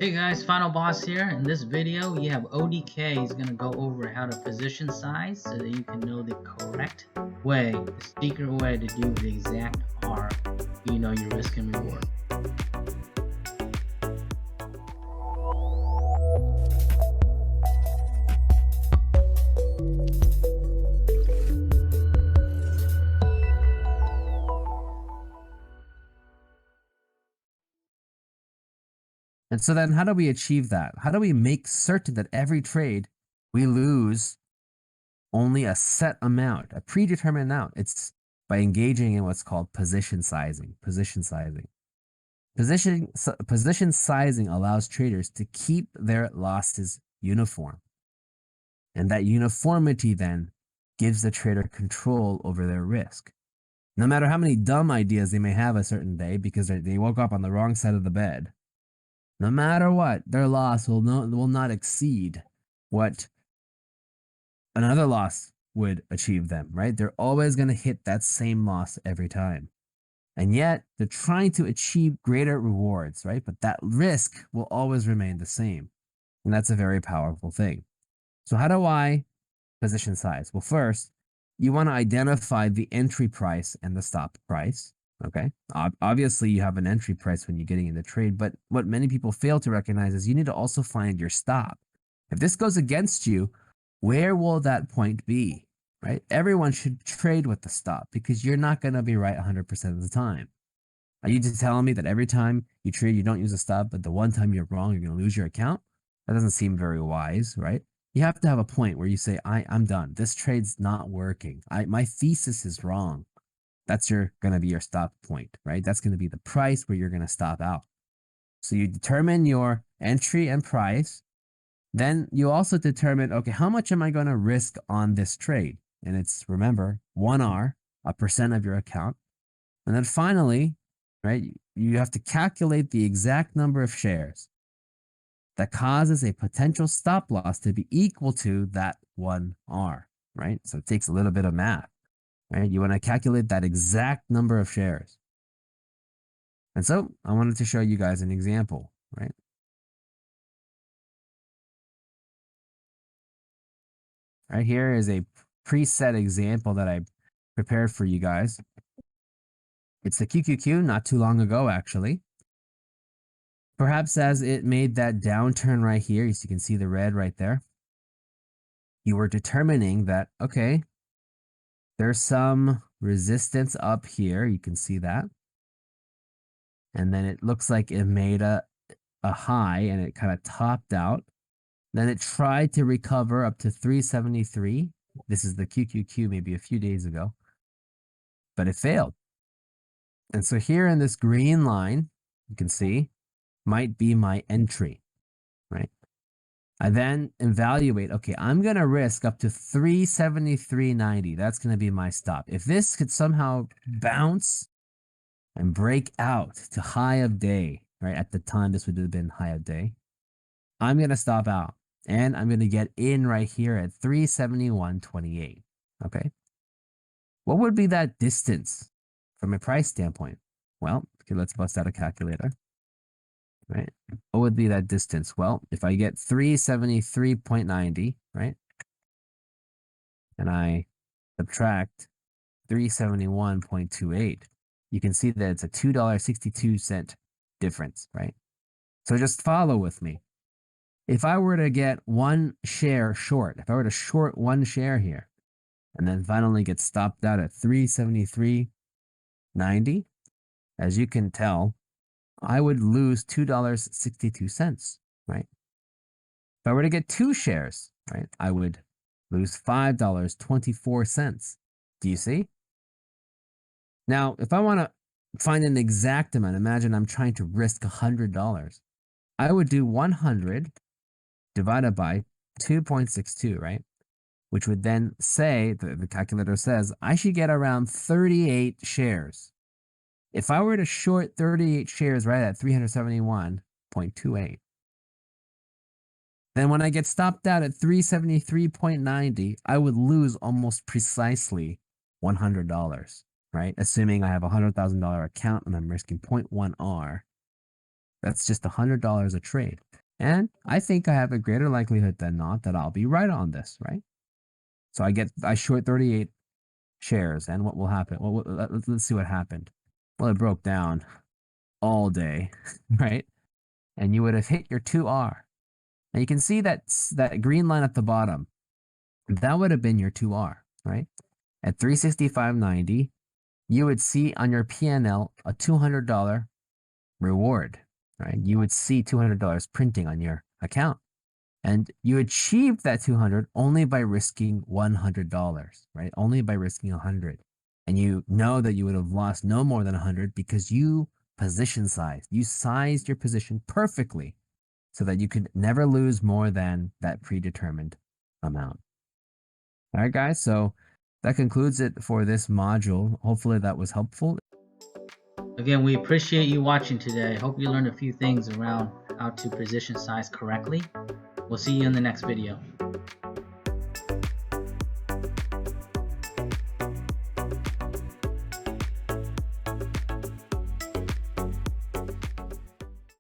Hey guys, FinalBoss here. In this video, you have ODK. He's going to go over how to position size so that you can know the correct way, the secret way to do the exact R. You know your risk and reward. And so then how do we achieve that? How do we make certain that every trade we lose only a set amount, a predetermined amount? It's by engaging in what's called position sizing. Position sizing allows traders to keep their losses uniform. And that uniformity then gives the trader control over their risk. No matter how many dumb ideas they may have a certain day because they woke up on the wrong side of the bed, no matter what, their loss will not exceed what another loss would achieve them, right? They're always going to hit that same loss every time. And yet, they're trying to achieve greater rewards, right? But that risk will always remain the same. And that's a very powerful thing. So how do I position size? Well, first, you want to identify the entry price and the stop price. Okay. Obviously, you have an entry price when you're getting in the trade, but what many people fail to recognize is you need to also find your stop. If this goes against you, where will that point be? Right? Everyone should trade with the stop because you're not going to be right 100% of the time. Are you just telling me that every time you trade, you don't use a stop, but the one time you're wrong, you're going to lose your account? That doesn't seem very wise, right? You have to have a point where you say, I'm done. This trade's not working. My thesis is wrong. That's going to be your stop point, right? That's going to be the price where you're going to stop out. So you determine your entry and price. Then you also determine, okay, how much am I going to risk on this trade? And it's, remember, 1R, a percent of your account. And then finally, right, you have to calculate the exact number of shares that causes a potential stop loss to be equal to that 1R, right? So it takes a little bit of math. Right? You want to calculate that exact number of shares. And so I wanted to show you guys an example, right? Right here is a preset example that I prepared for you guys. It's the QQQ not too long ago, actually. Perhaps as it made that downturn right here, as you can see the red right there, you were determining that, okay, there's some resistance up here. You can see that. And then it looks like it made a high and it kind of topped out. Then it tried to recover up to 373. This is the QQQ maybe a few days ago, but it failed. And so here in this green line, you can see, might be my entry, right? I then evaluate, okay, I'm going to risk up to 373.90. That's going to be my stop. If this could somehow bounce and break out to high of day, right? At the time, this would have been high of day. I'm going to stop out and I'm going to get in right here at 371.28. Okay. What would be that distance from a price standpoint? Well, okay, let's bust out a calculator. Right? What would be that distance? Well, if I get 373.90, right? And I subtract 371.28, you can see that it's a $2.62 difference, right? So just follow with me. If I were to get one share short, if I were to short one share here, and then finally get stopped out at 373.90, as you can tell, I would lose $2.62, right? If I were to get two shares, right, I would lose $5.24. Do you see? Now, if I want to find an exact amount, imagine I'm trying to risk $100. I would do 100 divided by 2.62, right? Which would then say, the calculator says, I should get around 38 shares. If I were to short 38 shares right at 371.28, then when I get stopped out at 373.90, I would lose almost precisely $100, right? Assuming I have a $100,000 account and I'm risking 0.1R. That's just $100 a trade. And I think I have a greater likelihood than not that I'll be right on this, right? So I short 38 shares, and what will happen? Well, let's see what happened. Well, it broke down all day, right? And you would have hit your 2R. And you can see that green line at the bottom. That would have been your 2R, right? At 365.90, you would see on your PNL a $200 reward, right? You would see $200 printing on your account. And you achieved that 200 only by risking $100, right? Only by risking 100. And you know that you would have lost no more than 100 because you position sized. You sized your position perfectly so that you could never lose more than that predetermined amount. All right, guys. So that concludes it for this module. Hopefully that was helpful. Again, we appreciate you watching today. Hope you learned a few things around how to position size correctly. We'll see you in the next video.